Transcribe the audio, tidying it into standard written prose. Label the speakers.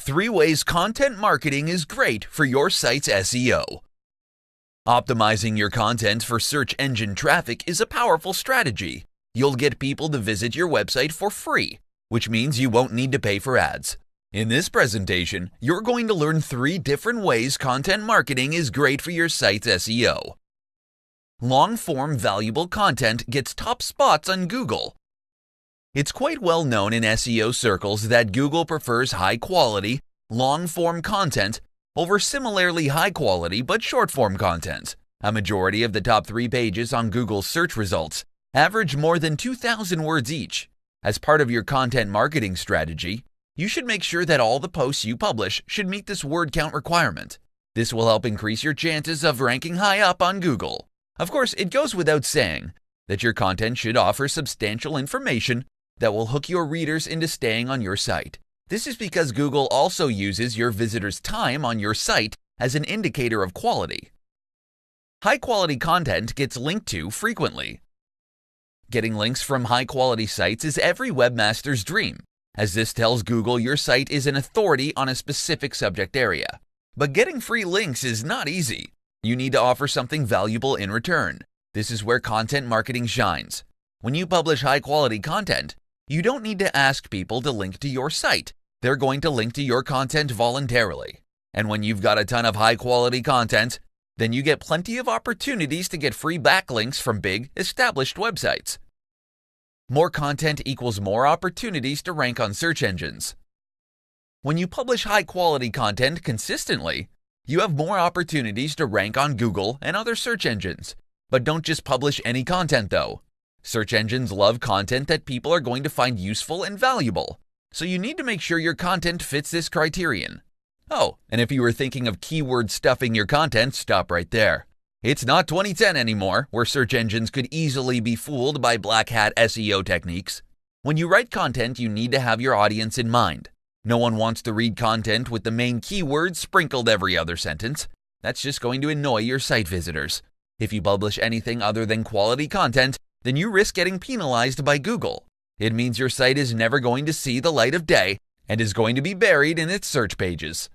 Speaker 1: 3 ways content marketing is great for your site's SEO. Optimizing your content for search engine traffic is a powerful strategy. You'll get people to visit your website for free, which means you won't need to pay for ads. In this presentation, you're going to learn 3 different ways content marketing is great for your site's SEO. Long-form valuable content gets top spots on Google. It's quite well known in SEO circles that Google prefers high-quality, long-form content over similarly high-quality but short-form content. A majority of the top 3 pages on Google's search results average more than 2,000 words each. As part of your content marketing strategy, you should make sure that all the posts you publish should meet this word count requirement. This will help increase your chances of ranking high up on Google. Of course, it goes without saying that your content should offer substantial information that will hook your readers into staying on your site. This is because Google also uses your visitors' time on your site as an indicator of quality. High-quality content gets linked to frequently. Getting links from high-quality sites is every webmaster's dream, as this tells Google your site is an authority on a specific subject area. But getting free links is not easy. You need to offer something valuable in return. This is where content marketing shines. When you publish high-quality content, you don't need to ask people to link to your site. They're going to link to your content voluntarily. And when you've got a ton of high-quality content, then you get plenty of opportunities to get free backlinks from big, established websites. More content equals more opportunities to rank on search engines. When you publish high-quality content consistently, you have more opportunities to rank on Google and other search engines. But don't just publish any content though. Search engines love content that people are going to find useful and valuable. So you need to make sure your content fits this criterion. Oh, and if you were thinking of keyword stuffing your content, stop right there. It's not 2010 anymore, where search engines could easily be fooled by black hat SEO techniques. When you write content, you need to have your audience in mind. No one wants to read content with the main keywords sprinkled every other sentence. That's just going to annoy your site visitors. If you publish anything other than quality content, then you risk getting penalized by Google. It means your site is never going to see the light of day and is going to be buried in its search pages.